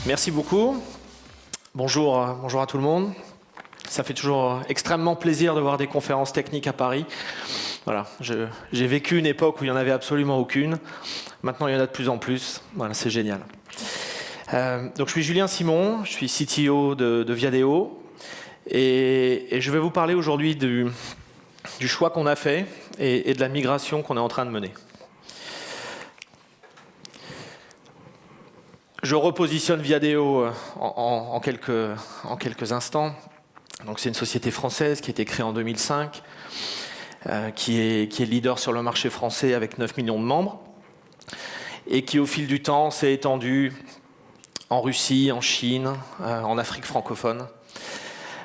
Merci beaucoup. Bonjour à tout le monde. Ça fait toujours extrêmement plaisir de voir des conférences techniques à Paris. Voilà, j'ai vécu une époque où il n'y en avait absolument aucune. Maintenant, il y en a de plus en plus. Voilà, c'est génial. Donc, je suis Julien Simon, je suis CTO de Viadeo. Et je vais vous parler aujourd'hui du choix qu'on a fait et de la migration qu'on est en train de mener. Je repositionne Viadeo en quelques instants. Donc, c'est une société française qui a été créée en 2005, qui est leader sur le marché français avec 9 millions de membres et qui, au fil du temps, s'est étendue en Russie, en Chine, en Afrique francophone.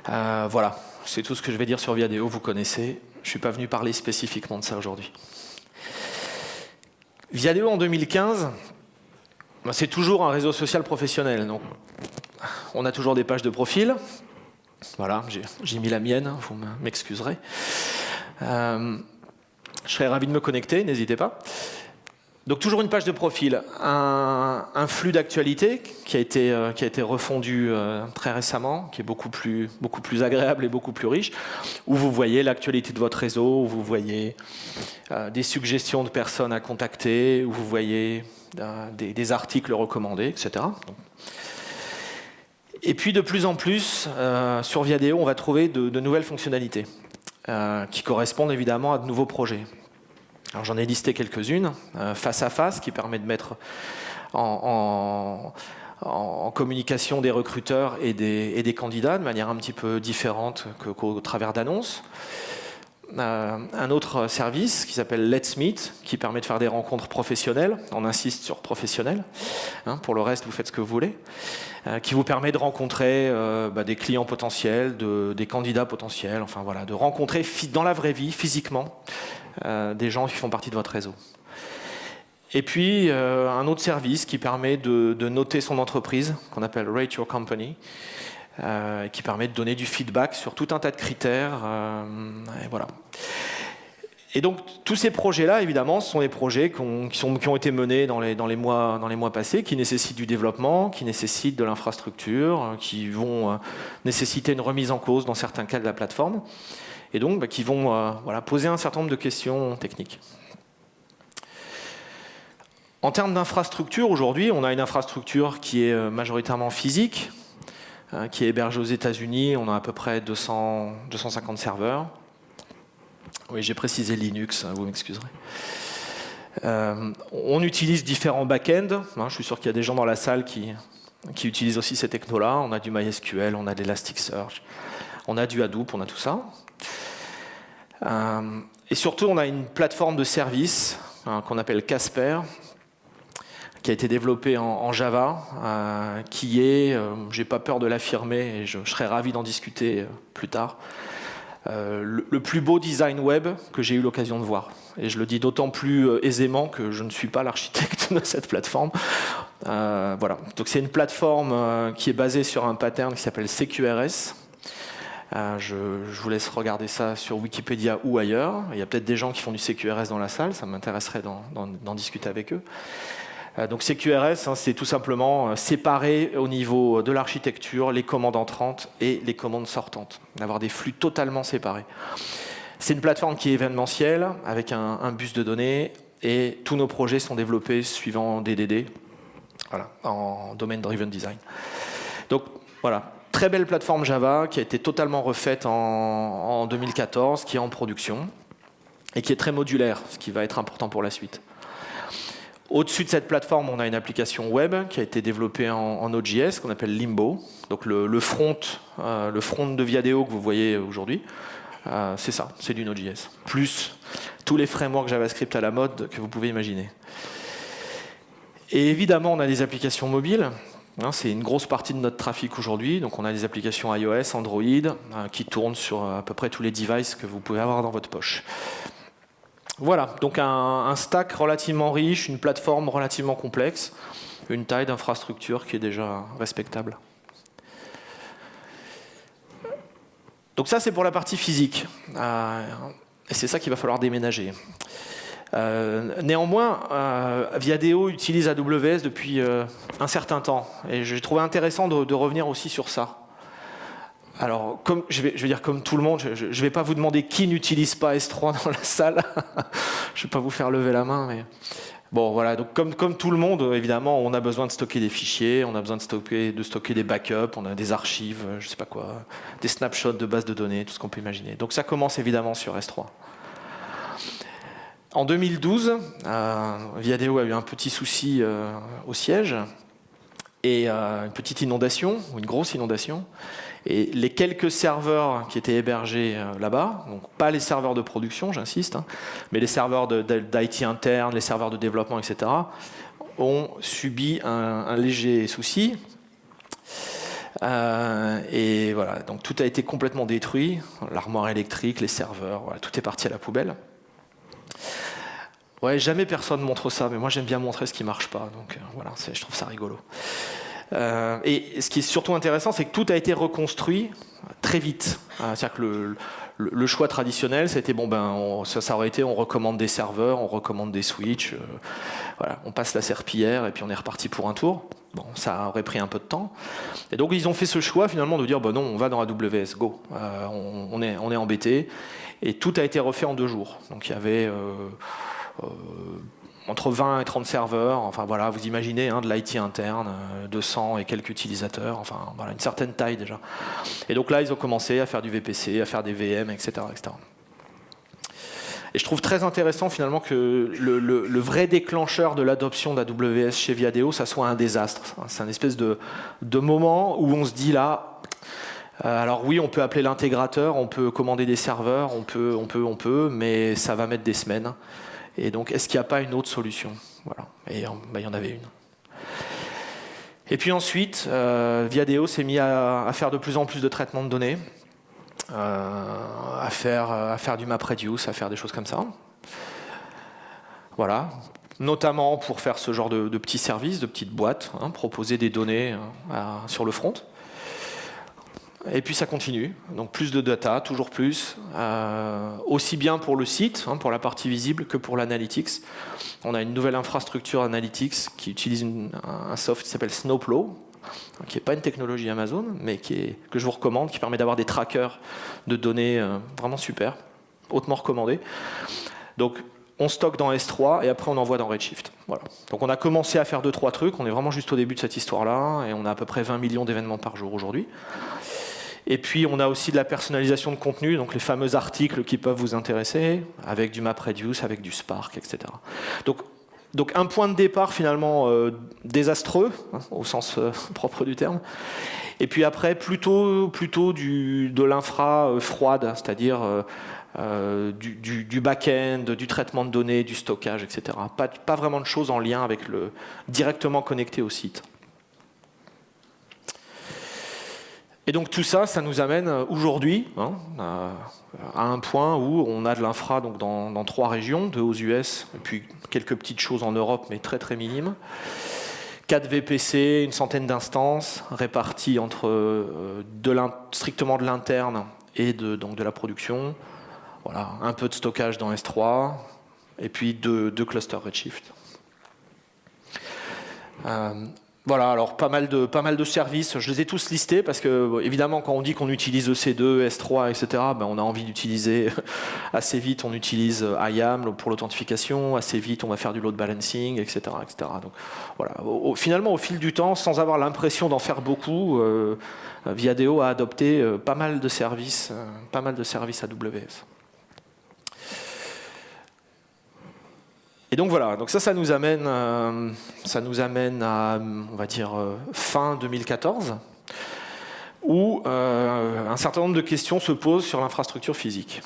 Voilà, c'est tout ce que je vais dire sur Viadeo, vous connaissez. Je ne suis pas venu parler spécifiquement de ça aujourd'hui. Viadeo en 2015, c'est toujours un réseau social professionnel. Donc, on a toujours des pages de profil. Voilà, j'ai mis la mienne, vous m'excuserez. Je serais ravi de me connecter, n'hésitez pas. Donc toujours une page de profil, un flux d'actualité qui a été refondu très récemment, qui est beaucoup plus agréable et beaucoup plus riche, où vous voyez l'actualité de votre réseau, où vous voyez des suggestions de personnes à contacter, où vous voyez des articles recommandés, etc. Et puis de plus en plus, sur Viadeo, on va trouver de nouvelles fonctionnalités qui correspondent évidemment à de nouveaux projets. Alors j'en ai listé quelques-unes. Face à face, qui permet de mettre en communication des recruteurs et des candidats de manière un petit peu différente qu'au travers d'annonces. Un autre service qui s'appelle Let's Meet, qui permet de faire des rencontres professionnelles. On insiste sur professionnel. Pour le reste, vous faites ce que vous voulez. Qui vous permet de rencontrer des clients potentiels, des candidats potentiels, enfin voilà, de rencontrer dans la vraie vie, physiquement, des gens qui font partie de votre réseau. Et puis, un autre service qui permet de noter son entreprise, qu'on appelle Rate Your Company, qui permet de donner du feedback sur tout un tas de critères. Et voilà. Et donc, tous ces projets-là, évidemment, ce sont des projets qui ont été menés dans les mois passés, qui nécessitent du développement, qui nécessitent de l'infrastructure, qui vont nécessiter une remise en cause dans certains cas de la plateforme, et donc qui vont poser un certain nombre de questions techniques. En termes d'infrastructure, aujourd'hui, on a une infrastructure qui est majoritairement physique, qui est hébergée aux États-Unis. On a à peu près 250 serveurs. Oui, j'ai précisé Linux, vous m'excuserez. On utilise différents back-ends. Je suis sûr qu'il y a des gens dans la salle qui utilisent aussi ces technos-là. On a du MySQL, on a de l'Elasticsearch, on a du Hadoop, on a tout ça. Et surtout, on a une plateforme de services qu'on appelle Casper, qui a été développée en Java, qui est, j'ai pas peur de l'affirmer, et je serais ravi d'en discuter plus tard, le plus beau design web que j'ai eu l'occasion de voir. Et je le dis d'autant plus aisément que je ne suis pas l'architecte de cette plateforme. Voilà. Donc c'est une plateforme qui est basée sur un pattern qui s'appelle CQRS. Je vous laisse regarder ça sur Wikipédia ou ailleurs. Il y a peut-être des gens qui font du CQRS dans la salle, ça m'intéresserait d'en discuter avec eux. Donc CQRS, c'est tout simplement séparer au niveau de l'architecture les commandes entrantes et les commandes sortantes, d'avoir des flux totalement séparés. C'est une plateforme qui est événementielle, avec un bus de données, et tous nos projets sont développés suivant DDD, voilà, en Domain Driven Design. Donc voilà, très belle plateforme Java qui a été totalement refaite en 2014, qui est en production, et qui est très modulaire, ce qui va être important pour la suite. Au-dessus de cette plateforme, on a une application web qui a été développée en Node.js, qu'on appelle Limbo. Donc le front de Viadeo que vous voyez aujourd'hui, c'est ça, c'est du Node.js. Plus tous les frameworks JavaScript à la mode que vous pouvez imaginer. Et évidemment, on a des applications mobiles. C'est une grosse partie de notre trafic aujourd'hui. Donc on a des applications iOS, Android, qui tournent sur à peu près tous les devices que vous pouvez avoir dans votre poche. Voilà, donc un stack relativement riche, une plateforme relativement complexe, une taille d'infrastructure qui est déjà respectable. Donc ça, c'est pour la partie physique. Et c'est ça qu'il va falloir déménager. Néanmoins, Viadeo utilise AWS depuis un certain temps. Et j'ai trouvé intéressant de revenir aussi sur ça. Alors, je vais dire comme tout le monde, je ne vais pas vous demander qui n'utilise pas S3 dans la salle. Je ne vais pas vous faire lever la main, mais... Bon, voilà, donc comme tout le monde, évidemment, on a besoin de stocker des fichiers, on a besoin de stocker des backups, on a des archives, je ne sais pas quoi, des snapshots de bases de données, tout ce qu'on peut imaginer. Donc ça commence évidemment sur S3. En 2012, Viadeo a eu un petit souci au siège, et une petite inondation, ou une grosse inondation, et les quelques serveurs qui étaient hébergés là-bas, donc pas les serveurs de production, j'insiste, hein, mais les serveurs d'IT interne, les serveurs de développement, etc., ont subi un léger souci. Et voilà, donc tout a été complètement détruit, l'armoire électrique, les serveurs, voilà, tout est parti à la poubelle. Ouais, jamais personne montre ça, mais moi j'aime bien montrer ce qui marche pas, donc voilà, je trouve ça rigolo. Et ce qui est surtout intéressant, c'est que tout a été reconstruit très vite. C'est-à-dire que le choix traditionnel, c'était ça aurait été on recommande des serveurs, on recommande des switches, voilà, on passe la serpillière et puis on est reparti pour un tour. Bon, ça aurait pris un peu de temps. Et donc ils ont fait ce choix finalement de dire non, on va dans AWS, go. On est embêté. Et tout a été refait en 2 jours. Donc il y avait entre 20 et 30 serveurs, enfin voilà, vous imaginez de l'IT interne, 200 et quelques utilisateurs, enfin voilà, une certaine taille déjà. Et donc là, ils ont commencé à faire du VPC, à faire des VM, etc. etc. Et je trouve très intéressant finalement que le vrai déclencheur de l'adoption d'AWS chez Viadeo, ça soit un désastre. C'est un espèce de moment où on se dit là, alors oui, on peut appeler l'intégrateur, on peut commander des serveurs, on peut, mais ça va mettre des semaines. Et donc, est-ce qu'il n'y a pas une autre solution? Voilà. Et il y en avait une. Et puis ensuite, Viadeo s'est mis à faire de plus en plus de traitement de données, à faire du MapReduce, à faire des choses comme ça. Voilà. Notamment pour faire ce genre de petits services, de petites boîtes, proposer des données sur le front. Et puis ça continue, donc plus de data, toujours plus, aussi bien pour le site, pour la partie visible, que pour l'analytics. On a une nouvelle infrastructure analytics qui utilise un soft qui s'appelle Snowplow, qui n'est pas une technologie Amazon, mais que je vous recommande, qui permet d'avoir des trackers de données vraiment super, hautement recommandés. Donc on stocke dans S3 et après on envoie dans Redshift. Voilà. Donc on a commencé à faire 2-3 trucs, on est vraiment juste au début de cette histoire-là, et on a à peu près 20 millions d'événements par jour aujourd'hui. Et puis, on a aussi de la personnalisation de contenu, donc les fameux articles qui peuvent vous intéresser, avec du MapReduce, avec du Spark, etc. Donc un point de départ finalement désastreux, au sens propre du terme. Et puis après, plutôt de l'infra froide, c'est-à-dire du back-end, du traitement de données, du stockage, etc. Pas vraiment de choses en lien avec directement connecté au site. Et donc tout ça, ça nous amène aujourd'hui à un point où on a de l'infra dans 3 régions, 2 aux US, et puis quelques petites choses en Europe, mais très très minimes. 4 VPC, une centaine d'instances, réparties entre strictement de l'interne et donc de la production. Voilà, un peu de stockage dans S3, et puis 2 clusters Redshift. Voilà, alors pas mal de services, je les ai tous listés parce que, évidemment, quand on dit qu'on utilise EC2, S3, etc., on a envie d'utiliser assez vite, on utilise IAM pour l'authentification, assez vite, on va faire du load balancing, etc. etc. Donc, voilà. Finalement, au fil du temps, sans avoir l'impression d'en faire beaucoup, Viadeo a adopté pas mal de services AWS. Et donc voilà, donc ça nous amène à, on va dire, fin 2014, où un certain nombre de questions se posent sur l'infrastructure physique.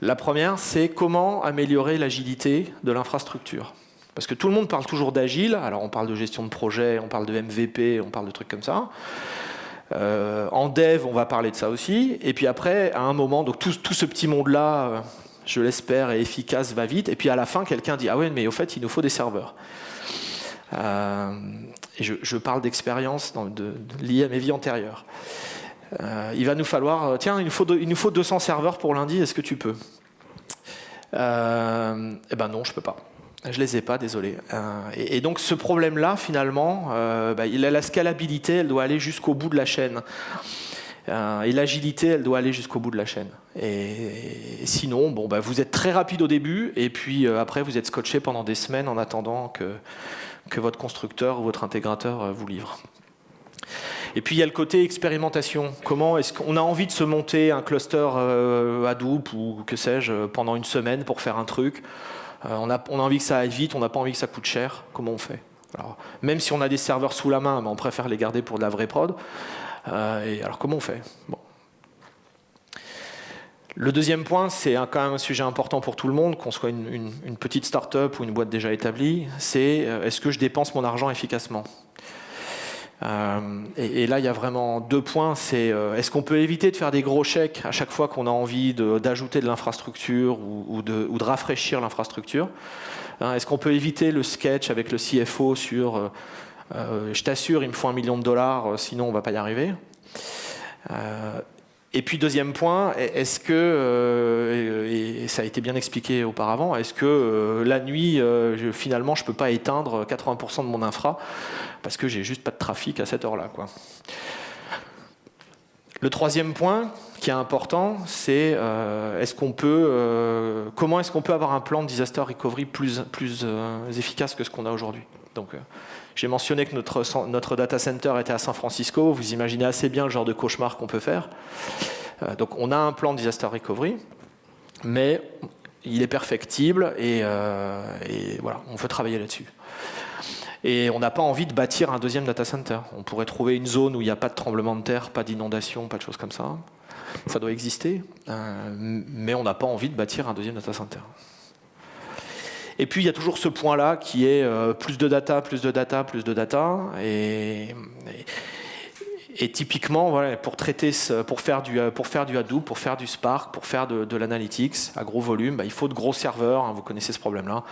La première, c'est comment améliorer l'agilité de l'infrastructure. Parce que tout le monde parle toujours d'agile, alors on parle de gestion de projet, on parle de MVP, on parle de trucs comme ça. En dev, on va parler de ça aussi. Et puis après, à un moment, donc tout ce petit monde-là... je l'espère, et efficace, va vite. Et puis à la fin, quelqu'un dit « Ah ouais, mais au fait, il nous faut des serveurs. » Et je parle d'expérience liée à mes vies antérieures. Il va nous falloir « Tiens, il nous faut 200 serveurs pour lundi, est-ce que tu peux ?» Eh ben non, je peux pas. Je les ai pas, désolé. Et donc ce problème-là, finalement, la scalabilité, elle doit aller jusqu'au bout de la chaîne. Et l'agilité, elle doit aller jusqu'au bout de la chaîne. Et sinon, vous êtes très rapide au début, et puis après, vous êtes scotché pendant des semaines en attendant que votre constructeur ou votre intégrateur vous livre. Et puis il y a le côté expérimentation. Comment est-ce qu'on a envie de se monter un cluster Hadoop ou que sais-je pendant une semaine pour faire un truc. On a envie que ça aille vite, on n'a pas envie que ça coûte cher. Comment on fait? Alors, même si on a des serveurs sous la main, on préfère les garder pour de la vraie prod. Et alors comment on fait? Bon. Le deuxième point, c'est quand même un sujet important pour tout le monde, qu'on soit une petite start-up ou une boîte déjà établie, c'est est-ce que je dépense mon argent efficacement? Et là, il y a vraiment deux points. C'est est-ce qu'on peut éviter de faire des gros chèques à chaque fois qu'on a envie d'ajouter de l'infrastructure ou de rafraîchir l'infrastructure? Est-ce qu'on peut éviter le sketch avec le CFO sur je t'assure, il me faut $1 million, sinon on ne va pas y arriver? Et puis deuxième point, est-ce que, et ça a été bien expliqué auparavant, est-ce que la nuit, finalement, je ne peux pas éteindre 80% de mon infra parce que j'ai juste pas de trafic à cette heure-là, quoi. Le troisième point qui est important, c'est comment est-ce qu'on peut avoir un plan de disaster recovery plus efficace que ce qu'on a aujourd'hui. Donc, j'ai mentionné que notre data center était à San Francisco. Vous imaginez assez bien le genre de cauchemar qu'on peut faire. Donc, on a un plan de disaster recovery, mais il est perfectible et voilà, on peut travailler là-dessus. Et on n'a pas envie de bâtir un deuxième data center. On pourrait trouver une zone où il n'y a pas de tremblement de terre, pas d'inondation, pas de choses comme ça. Ça doit exister, mais on n'a pas envie de bâtir un deuxième data center. Et puis il y a toujours ce point-là qui est plus de data, plus de data, plus de data. Et typiquement, voilà, pour faire du Hadoop, pour faire du Spark, pour faire de l'analytics à gros volume, il faut de gros serveurs. Vous connaissez ce problème-là.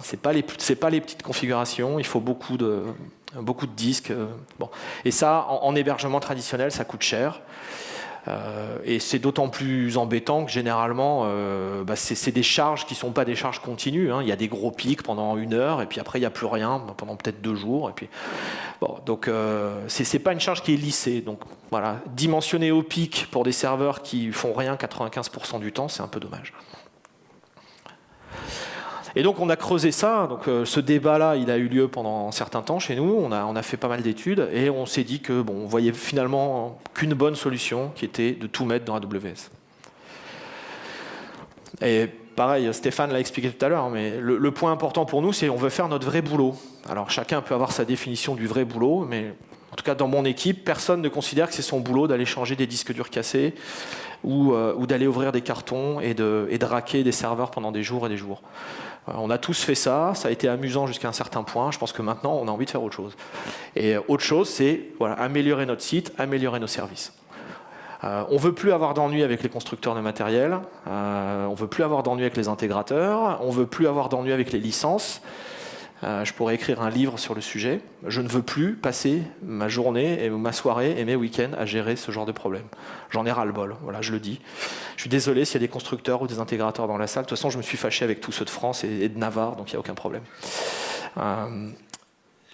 C'est pas les petites configurations. Il faut beaucoup de disques. Bon. Et ça, en hébergement traditionnel, ça coûte cher. Et c'est d'autant plus embêtant que généralement, c'est des charges qui ne sont pas des charges continues. Il y a des gros pics pendant 1 heure, et puis après, il n'y a plus rien pendant peut-être 2 jours. Et puis, donc, ce n'est pas une charge qui est lissée. Donc, voilà, dimensionner au pic pour des serveurs qui font rien 95% du temps, c'est un peu dommage. Et donc on a creusé ça, donc ce débat-là, il a eu lieu pendant un certain temps chez nous, on a fait pas mal d'études, et on s'est dit que on voyait finalement qu'une bonne solution, qui était de tout mettre dans AWS. Et pareil, Stéphane l'a expliqué tout à l'heure, mais le point important pour nous, c'est qu'on veut faire notre vrai boulot. Alors chacun peut avoir sa définition du vrai boulot, mais en tout cas dans mon équipe, personne ne considère que c'est son boulot d'aller changer des disques durs cassés, ou d'aller ouvrir des cartons et de racker des serveurs pendant des jours et des jours. On a tous fait ça, ça a été amusant jusqu'à un certain point, je pense que maintenant on a envie de faire autre chose. Et autre chose, c'est améliorer notre site, améliorer nos services. On ne veut plus avoir d'ennuis avec les constructeurs de matériel, on ne veut plus avoir d'ennuis avec les intégrateurs, on ne veut plus avoir d'ennuis avec les licences. Je pourrais écrire un livre sur le sujet. Je ne veux plus passer ma journée, et ma soirée et mes week-ends à gérer ce genre de problème. J'en ai ras-le-bol, voilà, je le dis. Je suis désolé s'il y a des constructeurs ou des intégrateurs dans la salle. De toute façon, je me suis fâché avec tous ceux de France et de Navarre, donc il n'y a aucun problème.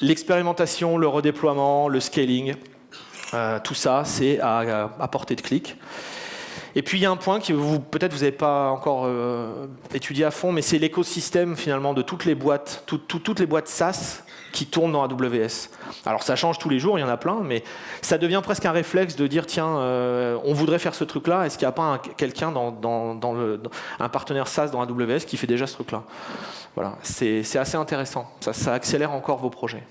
L'expérimentation, le redéploiement, le scaling, tout ça, c'est à portée de clic. Et puis il y a un point que peut-être vous n'avez pas encore étudié à fond, mais c'est l'écosystème finalement de toutes les boîtes, toutes les boîtes SaaS qui tournent dans AWS. Alors ça change tous les jours, il y en a plein, mais ça devient presque un réflexe de dire tiens, on voudrait faire ce truc-là, est-ce qu'il n'y a pas quelqu'un un partenaire SaaS dans AWS qui fait déjà ce truc-là? Voilà, c'est assez intéressant, ça accélère encore vos projets.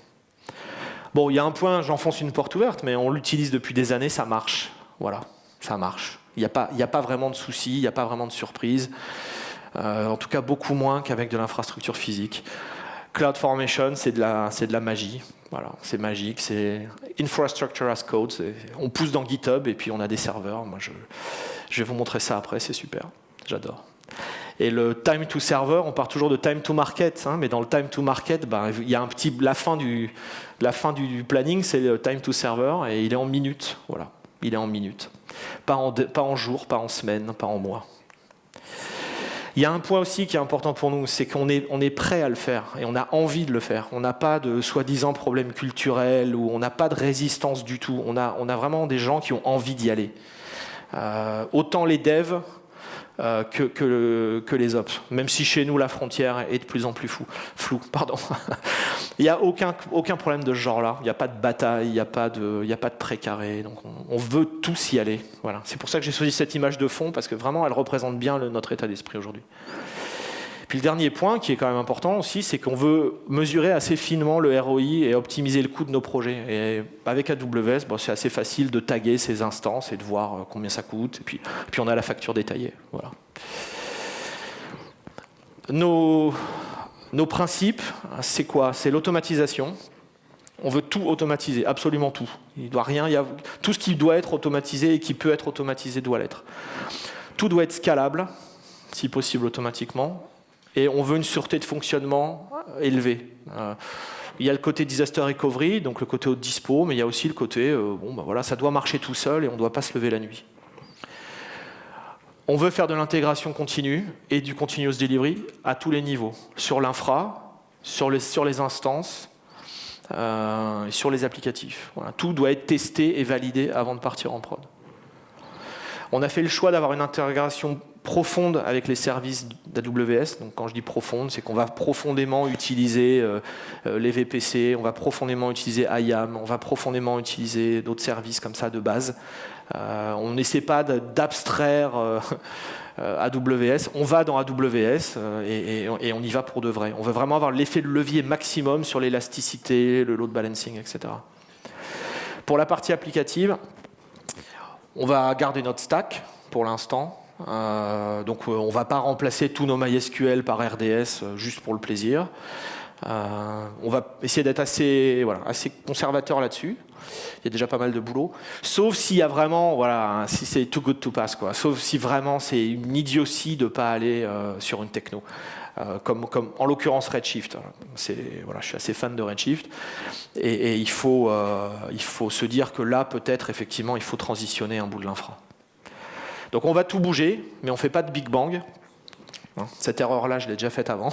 Bon, il y a un point, j'enfonce une porte ouverte, mais on l'utilise depuis des années, ça marche. Voilà, ça marche. Il n'y a pas vraiment de soucis, il n'y a pas vraiment de surprise. En tout cas, beaucoup moins qu'avec de l'infrastructure physique. CloudFormation, c'est de la magie. Voilà, c'est magique, c'est infrastructure as code. On pousse dans GitHub et puis on a des serveurs. Moi, je vais vous montrer ça après, c'est super. J'adore. Et le time to server, on part toujours de time to market, mais dans le time to market, il y a la fin du planning, c'est le time to server et il est en minutes. Voilà, il est en minutes. Pas en jours, pas en semaines, pas en mois. Il y a un point aussi qui est important pour nous, c'est qu'on est prêt à le faire et on a envie de le faire. On n'a pas de soi-disant problème culturel ou on n'a pas de résistance du tout. On a vraiment des gens qui ont envie d'y aller. Autant les devs que les ops. Même si chez nous, la frontière est de plus en plus floue. Pardon. Il n'y a aucun problème de ce genre-là. Il n'y a pas de bataille, il n'y a pas de précaré. Donc on veut tous y aller. Voilà. C'est pour ça que j'ai choisi cette image de fond, parce que vraiment, elle représente bien notre état d'esprit aujourd'hui. Puis le dernier point, qui est quand même important aussi, c'est qu'on veut mesurer assez finement le ROI et optimiser le coût de nos projets. Et avec AWS, c'est assez facile de taguer ces instances et de voir combien ça coûte. Et puis on a la facture détaillée. Voilà. Nos principes, c'est quoi? C'est l'automatisation. On veut tout automatiser, absolument tout. Il doit rien, tout ce qui doit être automatisé et qui peut être automatisé doit l'être. Tout doit être scalable, si possible automatiquement. Et on veut une sûreté de fonctionnement élevée. Il y a le côté disaster recovery, donc le côté haute dispo, mais il y a aussi le côté, ça doit marcher tout seul et on ne doit pas se lever la nuit. On veut faire de l'intégration continue et du continuous delivery à tous les niveaux, sur l'infra, sur les instances, et sur les applicatifs. Voilà. Tout doit être testé et validé avant de partir en prod. On a fait le choix d'avoir une intégration profonde avec les services d'AWS. Donc quand je dis profonde, c'est qu'on va profondément utiliser les VPC, on va profondément utiliser IAM, on va profondément utiliser d'autres services comme ça de base. On n'essaie pas d'abstraire AWS, on va dans AWS et on y va pour de vrai. On veut vraiment avoir l'effet de levier maximum sur l'élasticité, le load balancing, etc. Pour la partie applicative, on va garder notre stack pour l'instant. Donc on ne va pas remplacer tous nos MySQL par RDS juste pour le plaisir. On va essayer d'être assez conservateur là-dessus. Il y a déjà pas mal de boulot. Sauf s'il y a vraiment, si c'est too good to pass, quoi. Sauf si vraiment c'est une idiotie de ne pas aller sur une techno. Comme en l'occurrence Redshift. Je suis assez fan de Redshift. Et il faut se dire que là, peut-être, effectivement, il faut transitionner un bout de l'infra. Donc on va tout bouger, mais on ne fait pas de Big Bang. Cette erreur-là, je l'ai déjà faite avant.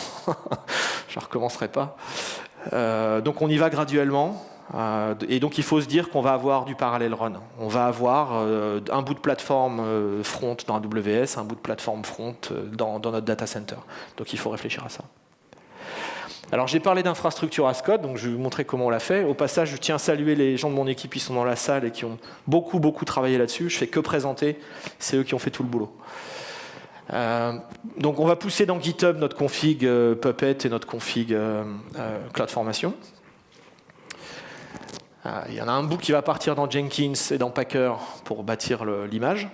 Je ne recommencerai pas. Donc on y va graduellement. Et donc il faut se dire qu'on va avoir du parallel run. On va avoir un bout de plateforme front dans AWS, un bout de plateforme front dans notre data center. Donc il faut réfléchir à ça. Alors j'ai parlé d'infrastructure as code, donc je vais vous montrer comment on l'a fait. Au passage, je tiens à saluer les gens de mon équipe qui sont dans la salle et qui ont beaucoup travaillé là-dessus. Je fais que présenter, c'est eux qui ont fait tout le boulot. Donc on va pousser dans GitHub notre config Puppet et notre config CloudFormation. Il y en a un bout qui va partir dans Jenkins et dans Packer pour bâtir l'image.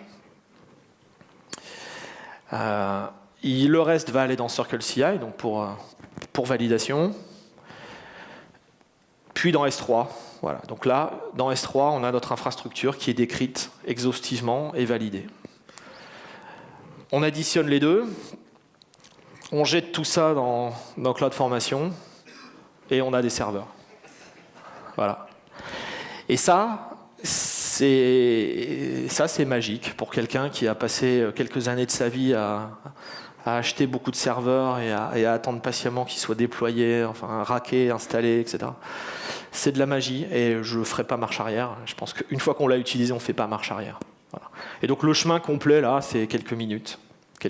Le reste va aller dans CircleCI, donc pour validation. Puis dans S3. Voilà. Donc là, dans S3, on a notre infrastructure qui est décrite exhaustivement et validée. On additionne les deux. On jette tout ça dans CloudFormation et on a des serveurs. Voilà. Et ça, c'est magique pour quelqu'un qui a passé quelques années de sa vie à acheter beaucoup de serveurs et à attendre patiemment qu'ils soient déployés, rackés, installés, etc. C'est de la magie et je ne ferai pas marche arrière. Je pense qu'une fois qu'on l'a utilisé, on ne fait pas marche arrière. Voilà. Et donc le chemin complet, là, c'est quelques minutes. Il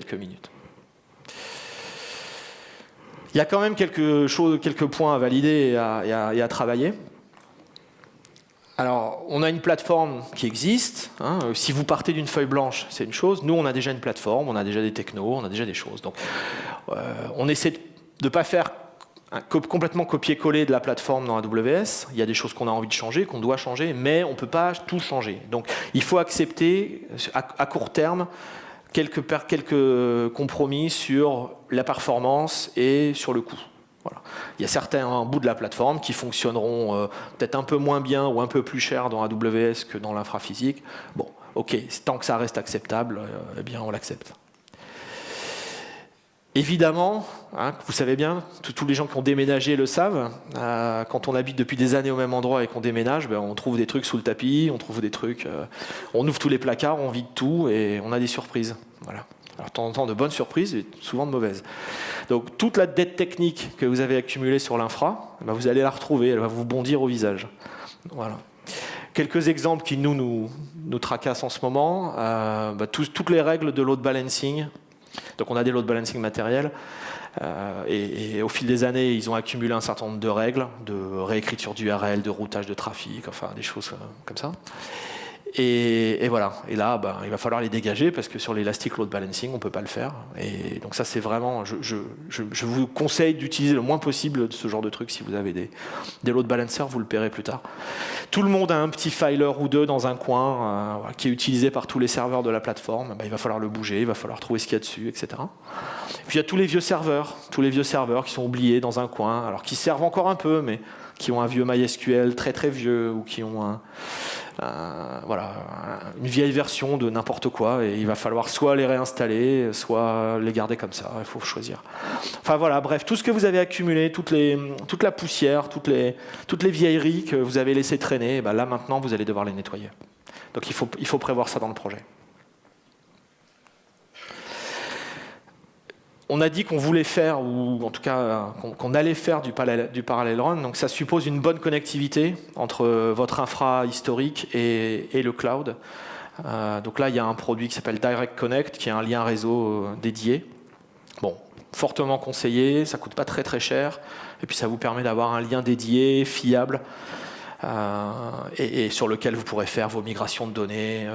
y a quand même quelques points à valider et à travailler. Alors, on a une plateforme qui existe. Si vous partez d'une feuille blanche, c'est une chose. Nous, on a déjà une plateforme, on a déjà des technos, on a déjà des choses. Donc, on essaie de ne pas faire complètement copier-coller de la plateforme dans AWS. Il y a des choses qu'on a envie de changer, qu'on doit changer, mais on ne peut pas tout changer. Donc, il faut accepter, à court terme, quelques compromis sur la performance et sur le coût. Voilà. Il y a certains bouts de la plateforme qui fonctionneront peut-être un peu moins bien ou un peu plus cher dans AWS que dans l'infra physique. Bon, ok, tant que ça reste acceptable, eh bien on l'accepte. Évidemment, vous savez bien, tous les gens qui ont déménagé le savent, quand on habite depuis des années au même endroit et qu'on déménage, on trouve des trucs sous le tapis, on trouve des trucs, on ouvre tous les placards, on vide tout et on a des surprises. Voilà. Alors, de temps en temps, de bonnes surprises et souvent de mauvaises. Donc, toute la dette technique que vous avez accumulée sur l'infra, ben, vous allez la retrouver, elle va vous bondir au visage. Voilà. Quelques exemples qui nous tracassent en ce moment. Toutes les règles de load balancing. Donc, on a des load balancing matériels. Et au fil des années, ils ont accumulé un certain nombre de règles, de réécriture d'URL, de routage de trafic, enfin des choses comme ça. Et voilà. Et là, il va falloir les dégager parce que sur l'Elastic Load Balancing, on ne peut pas le faire. Et donc ça, c'est vraiment... Je vous conseille d'utiliser le moins possible ce genre de truc si vous avez des load balancers, vous le paierez plus tard. Tout le monde a un petit filer ou deux dans un coin qui est utilisé par tous les serveurs de la plateforme. Il va falloir le bouger, il va falloir trouver ce qu'il y a dessus, etc. Puis il y a tous les vieux serveurs qui sont oubliés dans un coin, alors qui servent encore un peu, mais qui ont un vieux MySQL très très vieux ou qui ont une vieille version de n'importe quoi, et il va falloir soit les réinstaller, soit les garder comme ça, il faut choisir. Enfin voilà, bref, tout ce que vous avez accumulé, toute la poussière, toutes les vieilleries que vous avez laissées traîner, là maintenant vous allez devoir les nettoyer. Donc il faut prévoir ça dans le projet. On a dit qu'on voulait faire, ou en tout cas qu'on allait faire du parallel run, donc ça suppose une bonne connectivité entre votre infra historique et le cloud. Donc là, il y a un produit qui s'appelle Direct Connect, qui est un lien réseau dédié. Bon, fortement conseillé, ça ne coûte pas très très cher, et puis ça vous permet d'avoir un lien dédié, fiable, et sur lequel vous pourrez faire vos migrations de données,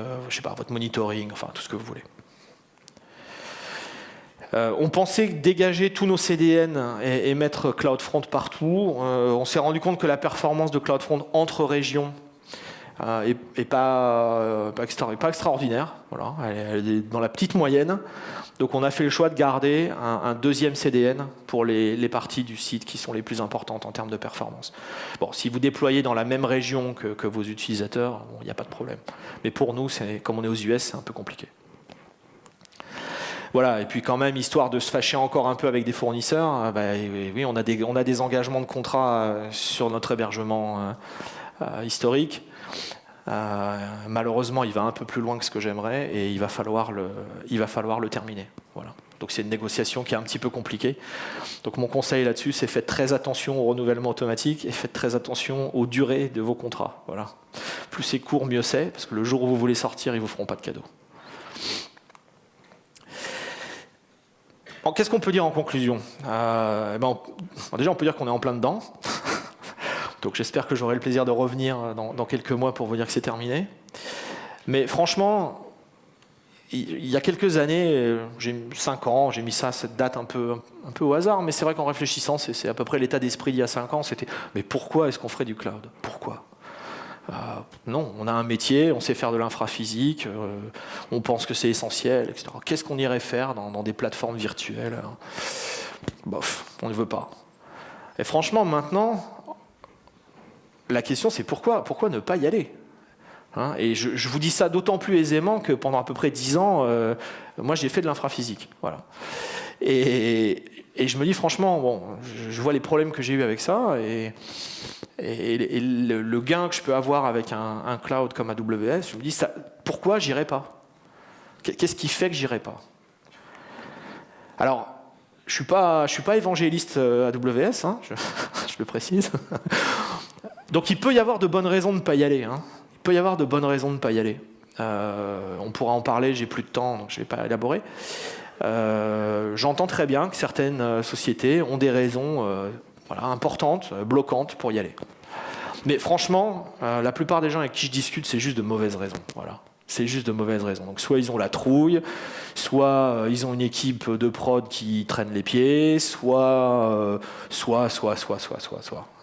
votre monitoring, enfin tout ce que vous voulez. On pensait dégager tous nos CDN et mettre CloudFront partout. On s'est rendu compte que la performance de CloudFront entre régions est pas extraordinaire. Voilà, elle est dans la petite moyenne. Donc on a fait le choix de garder un deuxième CDN pour les parties du site qui sont les plus importantes en termes de performance. Bon, si vous déployez dans la même région que vos utilisateurs, il n'y a pas de problème. Mais pour nous, comme on est aux US, c'est un peu compliqué. Voilà, et puis quand même, histoire de se fâcher encore un peu avec des fournisseurs, oui, on a des engagements de contrat sur notre hébergement historique. Malheureusement, il va un peu plus loin que ce que j'aimerais et il va falloir le terminer. Voilà. Donc c'est une négociation qui est un petit peu compliquée. Donc mon conseil là-dessus, c'est faites très attention au renouvellement automatique et faites très attention aux durées de vos contrats. Voilà. Plus c'est court, mieux c'est, parce que le jour où vous voulez sortir, ils ne vous feront pas de cadeau. Qu'est-ce qu'on peut dire en conclusion ? Déjà, on peut dire qu'on est en plein dedans. Donc j'espère que j'aurai le plaisir de revenir dans quelques mois pour vous dire que c'est terminé. Mais franchement, il y a quelques années, j'ai 5 ans, j'ai mis cette date un peu au hasard, mais c'est vrai qu'en réfléchissant, c'est à peu près l'état d'esprit d'il y a 5 ans, c'était « mais pourquoi est-ce qu'on ferait du cloud ? Pourquoi ?» Non, on a un métier, on sait faire de l'infra-physique, on pense que c'est essentiel, etc. Qu'est-ce qu'on irait faire dans des plateformes virtuelles ? Bof, on ne veut pas. Et franchement, maintenant, la question c'est pourquoi ne pas y aller ? Et je vous dis ça d'autant plus aisément que pendant à peu près 10 ans, moi j'ai fait de l'infra-physique. Voilà. Et je me dis franchement, je vois les problèmes que j'ai eu avec ça, et le gain que je peux avoir avec un cloud comme AWS, je me dis pourquoi j'irai pas ? Qu'est-ce qui fait que j'irai pas ? Alors, je suis pas évangéliste AWS, hein, je le précise. Donc il peut y avoir de bonnes raisons de ne pas y aller. Hein. Il peut y avoir de bonnes raisons de ne pas y aller. On pourra en parler, j'ai plus de temps, donc je ne vais pas élaborer. J'entends très bien que certaines sociétés ont des raisons importantes, bloquantes pour y aller. Mais franchement, la plupart des gens avec qui je discute, c'est juste de mauvaises raisons. Voilà. C'est juste de mauvaises raisons. Donc soit ils ont la trouille, soit ils ont une équipe de prod qui traîne les pieds, soit.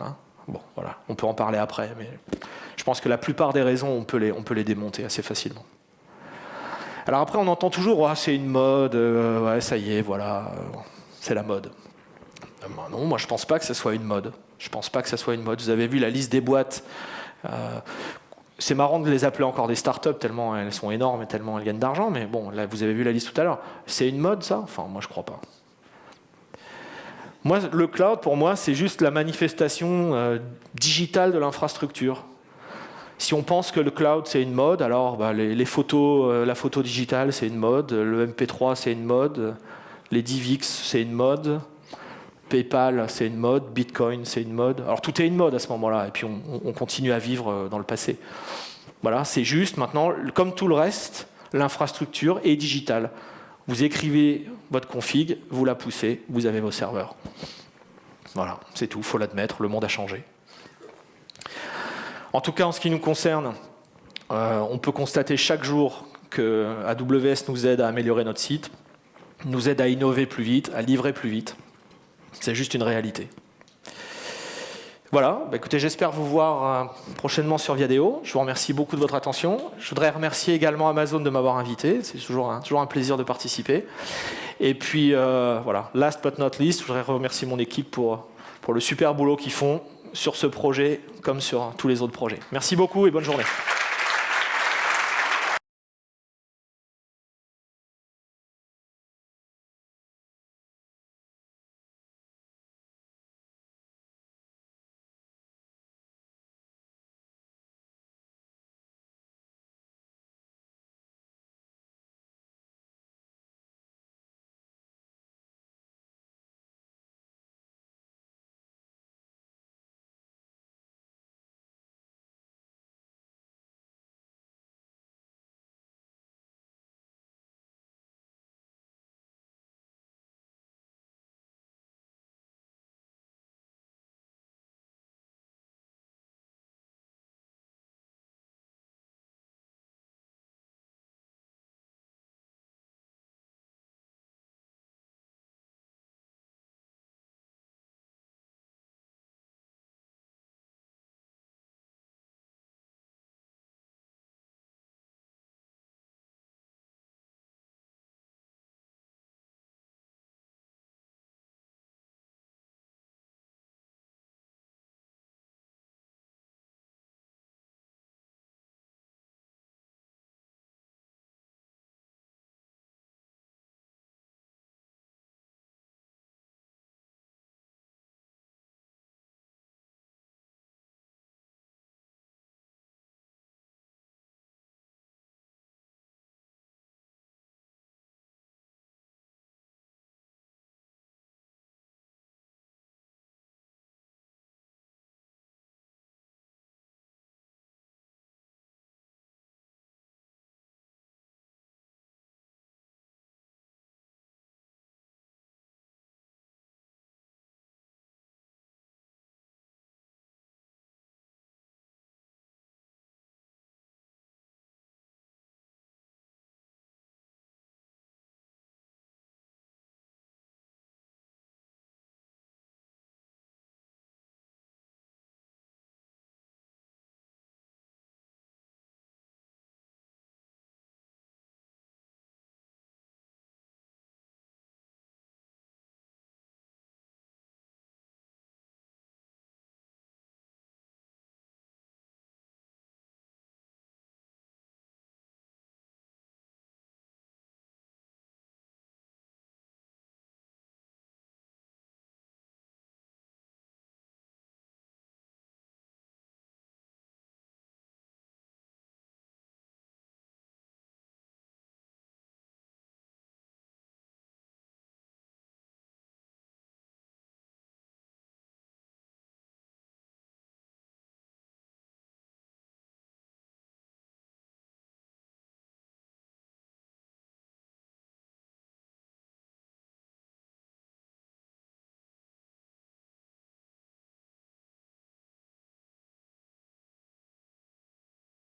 Hein. Bon, voilà, on peut en parler après, mais je pense que la plupart des raisons, on peut les démonter assez facilement. Alors après, on entend toujours, c'est une mode, ça y est, voilà, c'est la mode. Non, moi je pense pas que ce soit une mode. Je pense pas que ce soit une mode. Vous avez vu la liste des boîtes. C'est marrant de les appeler encore des startups tellement elles sont énormes et tellement elles gagnent d'argent, mais bon, là vous avez vu la liste tout à l'heure. C'est une mode ça ? Enfin, moi je crois pas. Moi, le cloud, pour moi, c'est juste la manifestation digitale de l'infrastructure. Si on pense que le cloud c'est une mode, alors les photos, la photo digitale c'est une mode, le MP3 c'est une mode, les DivX c'est une mode, PayPal c'est une mode, Bitcoin c'est une mode. Alors tout est une mode à ce moment-là, et puis on continue à vivre dans le passé. Voilà, c'est juste maintenant, comme tout le reste, l'infrastructure est digitale. Vous écrivez votre config, vous la poussez, vous avez vos serveurs. Voilà, c'est tout, il faut l'admettre, le monde a changé. En tout cas, en ce qui nous concerne, on peut constater chaque jour que AWS nous aide à améliorer notre site, nous aide à innover plus vite, à livrer plus vite. C'est juste une réalité. Voilà, écoutez, j'espère vous voir prochainement sur Viadeo. Je vous remercie beaucoup de votre attention. Je voudrais remercier également Amazon de m'avoir invité. C'est toujours un plaisir de participer. Et puis, voilà, last but not least, je voudrais remercier mon équipe pour le super boulot qu'ils font sur ce projet comme sur tous les autres projets. Merci beaucoup et bonne journée.